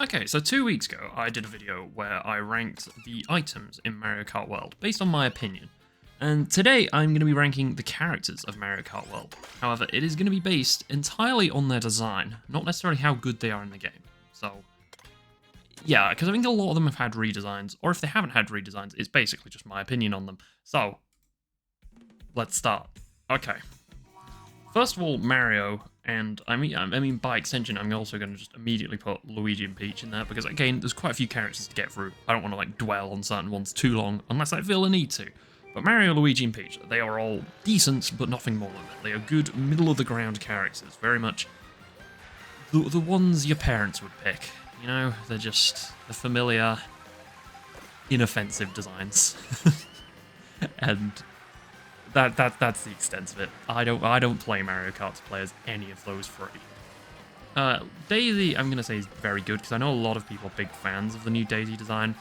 Okay, so 2 weeks ago, I did a video where I ranked the items in Mario Kart World based on my opinion. And today, I'm going to be ranking the characters of Mario Kart World. However, it is going to be based entirely on their design, not necessarily how good they are in the game. So, yeah, because I think a lot of them have had redesigns, or if they haven't had redesigns, it's basically just my opinion on them. So, let's start. Okay. First of all, Mario, and I mean by extension, I'm also going to just immediately put Luigi and Peach in there, because again, there's quite a few characters to get through. I don't want to like dwell on certain ones too long, unless I feel a need to. But Mario, Luigi, and Peach, they are all decent, but nothing more than it. They are good, middle-of-the-ground characters, very much the ones your parents would pick. You know, they're just the familiar, inoffensive designs. And that's the extent of it. I don't play Mario Kart to play as any of those three. Daisy, I'm gonna say, is very good because I know a lot of people are big fans of the new Daisy design.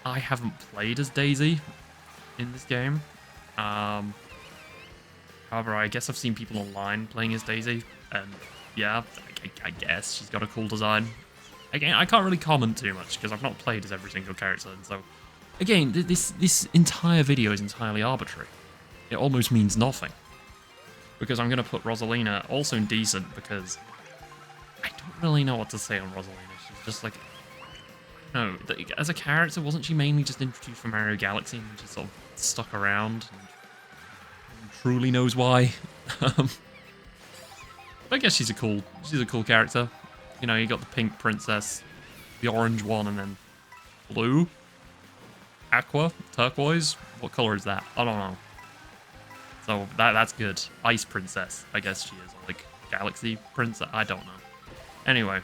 I haven't played as Daisy in this game. However, I guess I've seen people online playing as Daisy, and yeah, I guess she's got a cool design. Again, I can't really comment too much because I've not played as every single character, and so again, this entire video is entirely arbitrary. It almost means nothing. Because I'm going to put Rosalina also in decent because I don't really know what to say on Rosalina. She's just like, no, as a character, wasn't she mainly just introduced for Mario Galaxy and just sort of stuck around? And truly knows why. But I guess she's a cool character. You know, you got the pink princess, the orange one, and then blue, aqua, turquoise. What color is that? I don't know. So that's good. Ice Princess, I guess she is. Or like Galaxy Princess, I don't know. Anyway,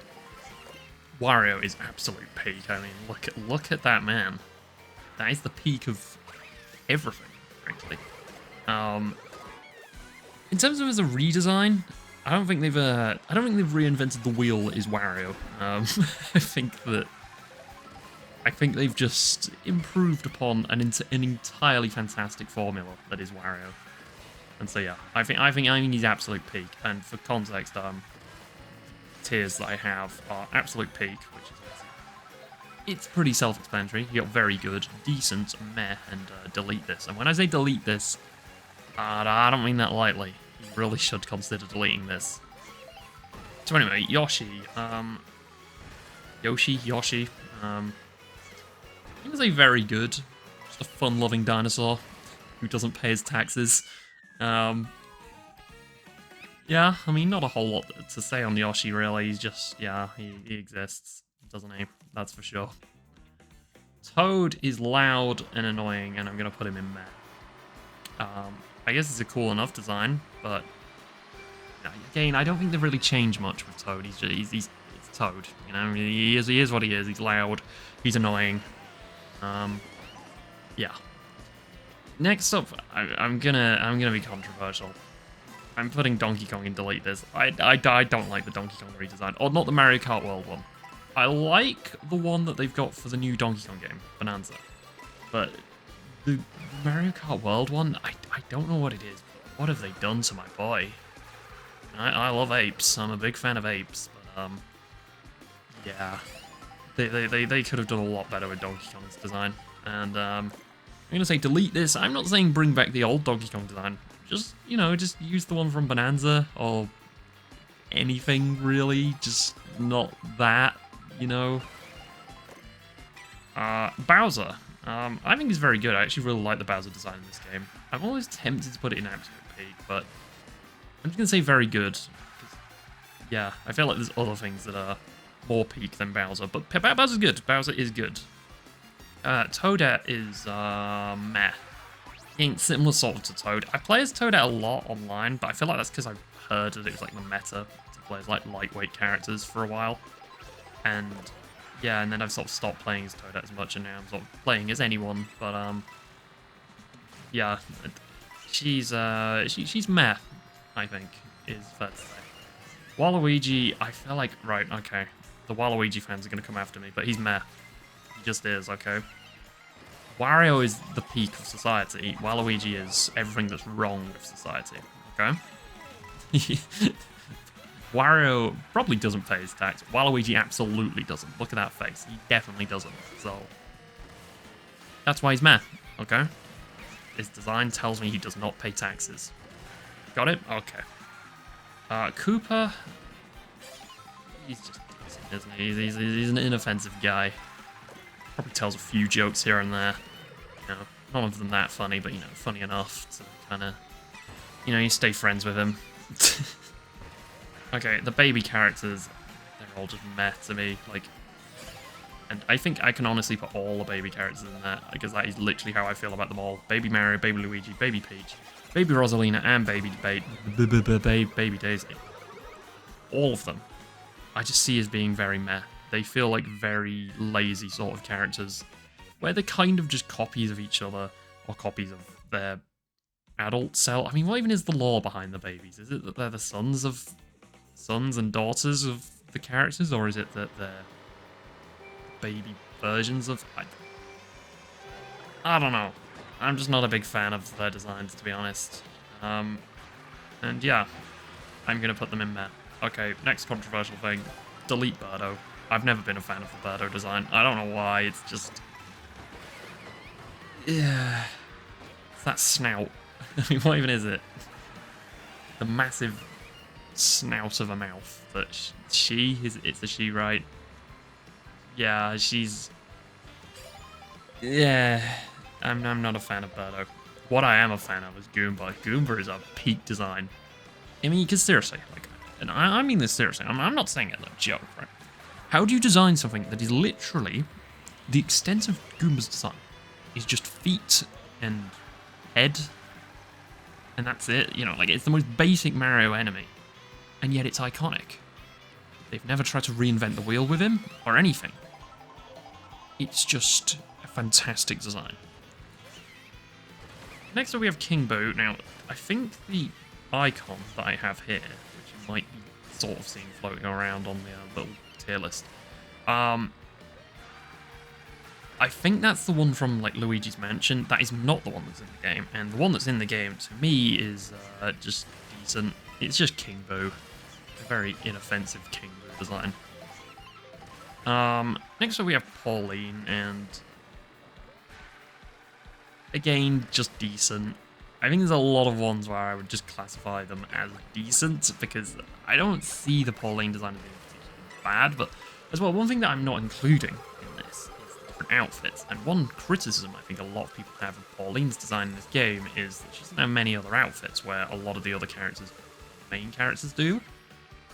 Wario is absolute peak. I mean, look at that man. That is the peak of everything, frankly. In terms of as a redesign, I don't think they've reinvented the wheel that is Wario. I think they've just improved upon an entirely fantastic formula that is Wario. And so yeah, I think he's absolute peak. And for context, tiers that I have are absolute peak, which is it's pretty self-explanatory. You got very good, decent, meh, and delete this. And when I say delete this, I don't mean that lightly. You really should consider deleting this. So anyway, Yoshi. I'm gonna say very good. Just a fun-loving dinosaur who doesn't pay his taxes. Yeah, I mean, not a whole lot to say on Yoshi, really. He's just, yeah, he exists, doesn't he? That's for sure. Toad is loud and annoying, and I'm going to put him in meh. I guess it's a cool enough design, but again, I don't think they've really changed much with Toad. He's Toad, you know? He is what he is. He's loud, he's annoying. Yeah. Next up, I'm gonna be controversial. I'm putting Donkey Kong in delete this. I don't like the Donkey Kong redesign, or not the Mario Kart World one. I like the one that they've got for the new Donkey Kong game, Bonanza. But the Mario Kart World one, I don't know what it is. But what have they done to my boy? I love apes. I'm a big fan of apes, but yeah, they could have done a lot better with Donkey Kong's design. And I'm gonna say delete this. I'm not saying bring back the old Donkey Kong design. Just, you know, just use the one from Bonanza or anything really. Just not that, you know. Bowser. I think he's very good. I actually really like the Bowser design in this game. I'm always tempted to put it in absolute peak, but I'm just gonna say very good. Yeah, I feel like there's other things that are more peak than Bowser, but Bowser's good. Bowser is good. Toadette is meh. Ain't similar sort of to Toad. I play as Toadette a lot online, but I feel like that's because I've heard that it was like the meta to play as like lightweight characters for a while. And yeah, and then I've sort of stopped playing as Toadette as much, and now I'm sort of playing as anyone. But yeah, she's meh, I think, is fair to say. Waluigi, I feel like, right, okay, the Waluigi fans are gonna come after me, but he's meh. He just is, okay. Wario is the peak of society. Waluigi is everything that's wrong with society, okay? Wario probably doesn't pay his tax. Waluigi absolutely doesn't. Look at that face. He definitely doesn't. So that's why he's meh, okay? His design tells me he does not pay taxes. Got it? Okay. Koopa, he's just decent, isn't he? He's an inoffensive guy. Probably tells a few jokes here and there. You know, none of them that funny, but, you know, funny enough to kind of, you know, you stay friends with him. Okay, the baby characters, they're all just meh to me, like, and I think I can honestly put all the baby characters in there, because that is literally how I feel about them all. Baby Mario, Baby Luigi, Baby Peach, Baby Rosalina, and Baby Daisy. All of them, I just see as being very meh. They feel like very lazy sort of characters, where they're kind of just copies of each other, or copies of their adult self. I mean, what even is the lore behind the babies? Is it that they're the sons and daughters of the characters, or is it that they're baby versions of... I don't know. I'm just not a big fan of their designs, to be honest. And yeah, I'm gonna put them in there. Okay, next controversial thing. Delete Birdo. I've never been a fan of the Birdo design. I don't know why, it's just... yeah. It's that snout. I mean, what even is it? The massive snout of a mouth that it's a she, right? Yeah, she's... yeah, I'm not a fan of Birdo. What I am a fan of is Goomba. Goomba is a peak design. I mean, because seriously, like, and I mean this seriously, I'm not saying it as a joke, right? How do you design something that is literally the extent of Goomba's design is just feet and head, and that's it? You know, like, it's the most basic Mario enemy, and yet it's iconic. They've never tried to reinvent the wheel with him or anything. It's just a fantastic design. Next up we have King Boo. Now, I think the icon that I have here, which you might be sort of seeing floating around on the little tier list, I think that's the one from, like, Luigi's Mansion. That is not the one that's in the game, and the one that's in the game, to me, is just decent. It's just King Boo. A very inoffensive King Boo design. Next up we have Pauline, and again, just decent. I think there's a lot of ones where I would just classify them as decent, because I don't see the Pauline design as being particularly bad, but as well, one thing that I'm not including in this is the different outfits, and one criticism I think a lot of people have of Pauline's design in this game is that she doesn't have many other outfits, where a lot of the other characters, main characters, do,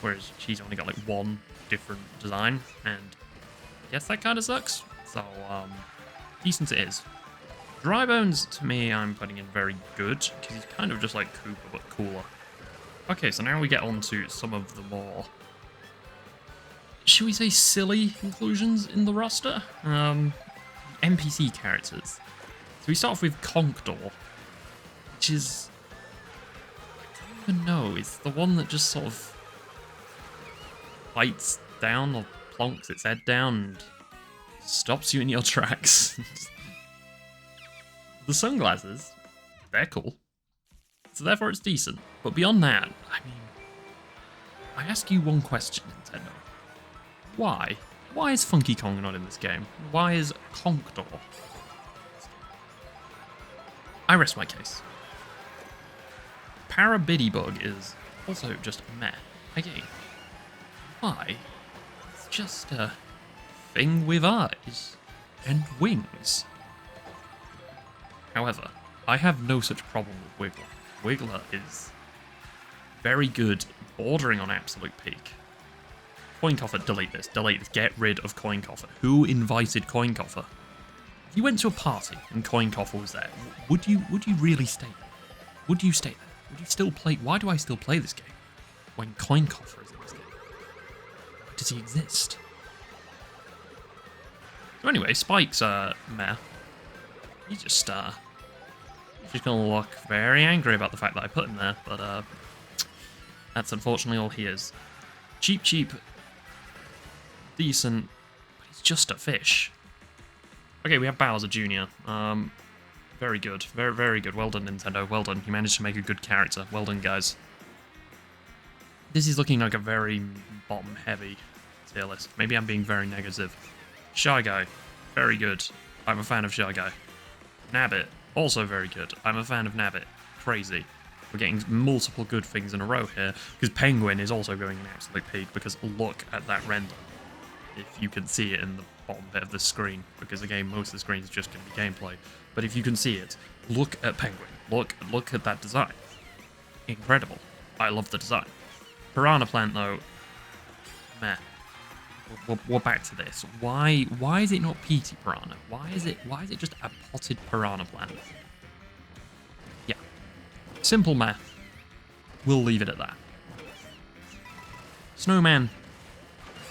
whereas she's only got like one different design, and I guess that kind of sucks. So, decent it is. Dry Bones, to me, I'm putting in very good, because he's kind of just like Koopa, but cooler. Okay, so now we get on to some of the more, should we say, silly inclusions in the roster? NPC characters. So we start off with Conkdor, which is... I don't even know, it's the one that just sort of bites down or plonks its head down and stops you in your tracks. The sunglasses, they're cool, so therefore it's decent. But beyond that, I mean, I ask you one question, Nintendo. Why? Why is Funky Kong not in this game? Why is Conkdor? I rest my case. Parabiddybug is also just meh. Again, why? It's just a thing with eyes and wings. However, I have no such problem with Wiggler. Wiggler is very good, bordering on absolute peak. Coincoffer, delete this, get rid of Coincoffer. Who invited Coincoffer? If you went to a party and Coincoffer was there, would you really stay there? Would you stay there? Would you still play? Why do I still play this game when Coincoffer is in this game? Why does he exist? So anyway, Spike's meh. He's just gonna look very angry about the fact that I put him there, but that's unfortunately all he is. Cheap, decent, but he's just a fish. Okay, we have Bowser Jr. Very good, very good. Well done, Nintendo. Well done. You managed to make a good character. Well done, guys. This is looking like a very bottom-heavy tier list. Maybe I'm being very negative. Shy Guy, very good. I'm a fan of Shy Guy. Nabbit, also very good. I'm a fan of Nabbit. Crazy. We're getting multiple good things in a row here, because Penguin is also going an absolute peak, because look at that render. If you can see it in the bottom bit of the screen, because again, most of the screen is just going to be gameplay. But if you can see it, look at Penguin. Look at that design. Incredible. I love the design. Piranha Plant, though, meh. We're back to this. Why is it not Peaty Piranha? Why is it just a potted Piranha Plant? Yeah. Simple math. We'll leave it at that. Snowman.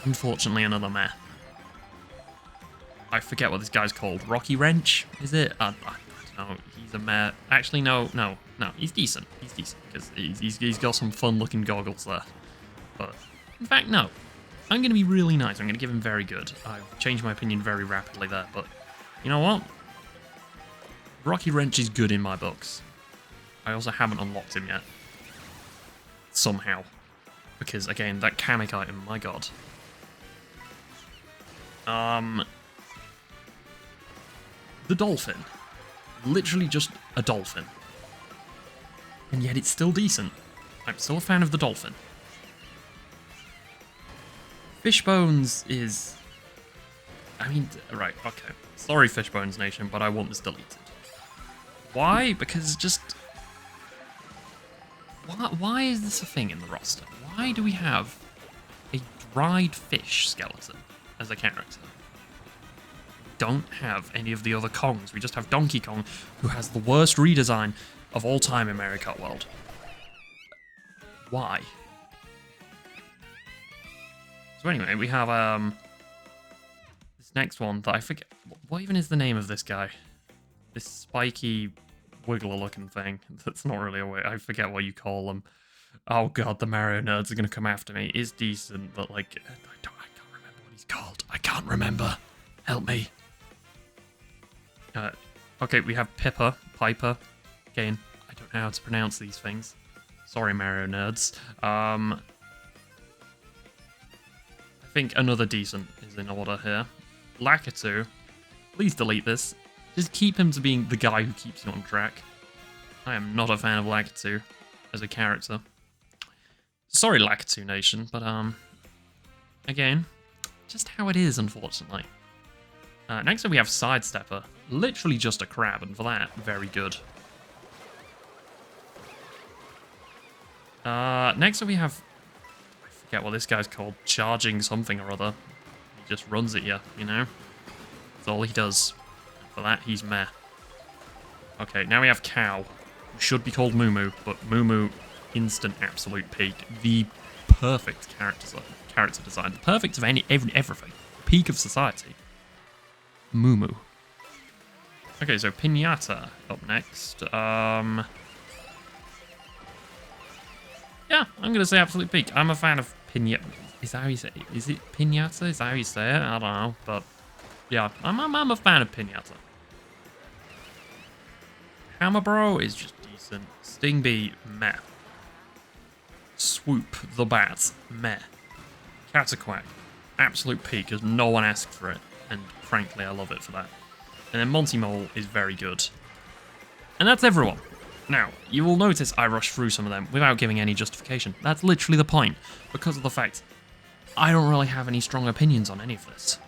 Unfortunately, another meh. I forget what this guy's called. Rocky Wrench, is it? I don't know. He's a meh. Actually, no. He's decent. He's decent because he's got some fun-looking goggles there. But in fact, no. I'm going to be really nice. I'm going to give him very good. I've changed my opinion very rapidly there, but you know what? Rocky Wrench is good in my books. I also haven't unlocked him yet. Somehow. Because, again, that Kamek item, my god. The dolphin. Literally just a dolphin. And yet it's still decent. I'm still a fan of the dolphin. Fishbones is... I mean, right, okay. Sorry, Fishbones Nation, but I want this deleted. Why? Because just... Why is this a thing in the roster? Why do we have a dried fish skeleton as a character? Don't have any of the other Kongs. We just have Donkey Kong, who has the worst redesign of all time in Mario Kart World. Why? So anyway, we have this next one that I forget. What even is the name of this guy? This spiky wiggler looking thing. That's not really a way. I forget what you call them. Oh god, the Mario nerds are gonna come after me. It's decent, but like I can't remember what he's called. I can't remember. Help me. Okay, we have Piper. Again, I don't know how to pronounce these things. Sorry, Mario nerds. I think another decent is in order here. Lakitu, please delete this. Just keep him to being the guy who keeps you on track. I am not a fan of Lakitu as a character. Sorry, Lakitu Nation, but again, just how it is, unfortunately. Next up we have Sidestepper. Literally just a crab, and for that, very good. Next up we have... I forget what this guy's called. Charging something or other. He just runs at you, you know? That's all he does. For that, he's meh. Okay, now we have Cow. Who should be called Moo, but Moo, instant absolute peak. The perfect character design. The perfect of everything. Peak of society. Moo. Okay, so Pinata up next. Yeah, I'm gonna say absolute peak. I'm a fan of Pinata. Is that how you say it? Is it Pinata? Is that how you say it? I don't know, but yeah, I'm a fan of Pinata. Hammer Bro is just decent. Sting Bee, meh. Swoop the Bat, meh. Cataquack, absolute peak, because no one asked for it, and frankly, I love it for that. And then Monty Mole is very good. And that's everyone. Now, you will notice I rushed through some of them without giving any justification. That's literally the point, because of the fact I don't really have any strong opinions on any of this.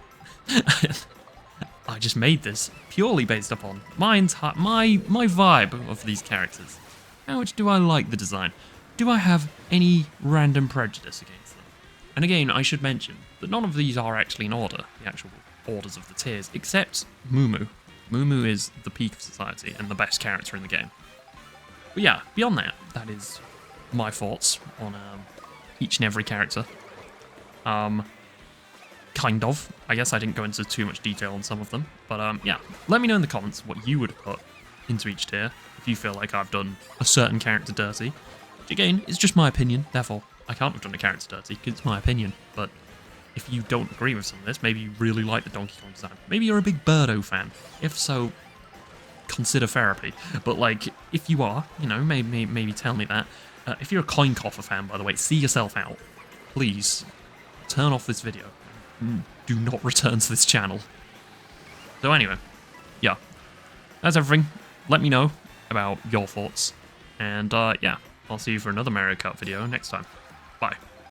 I just made this purely based upon my vibe of these characters. How much do I like the design? Do I have any random prejudice against them? And again, I should mention that none of these are actually in order, the actual orders of the tiers, except Moo. Moo is the peak of society and the best character in the game. But yeah, beyond that, that is my thoughts on each and every character. Kind of. I guess I didn't go into too much detail on some of them. But yeah, let me know in the comments what you would put into each tier if you feel like I've done a certain character dirty. Which again, is just my opinion, therefore I can't have done a character dirty because it's my opinion. But if you don't agree with some of this, maybe you really like the Donkey Kong design. Maybe you're a big Birdo fan. If so, consider therapy. But like, if you are, you know, maybe tell me that. If you're a Coin Coffer fan, by the way, see yourself out. Please, turn off this video. Do not return to this channel. So anyway, yeah, that's everything. Let me know about your thoughts. And yeah, I'll see you for another Mario Kart video next time. Bye.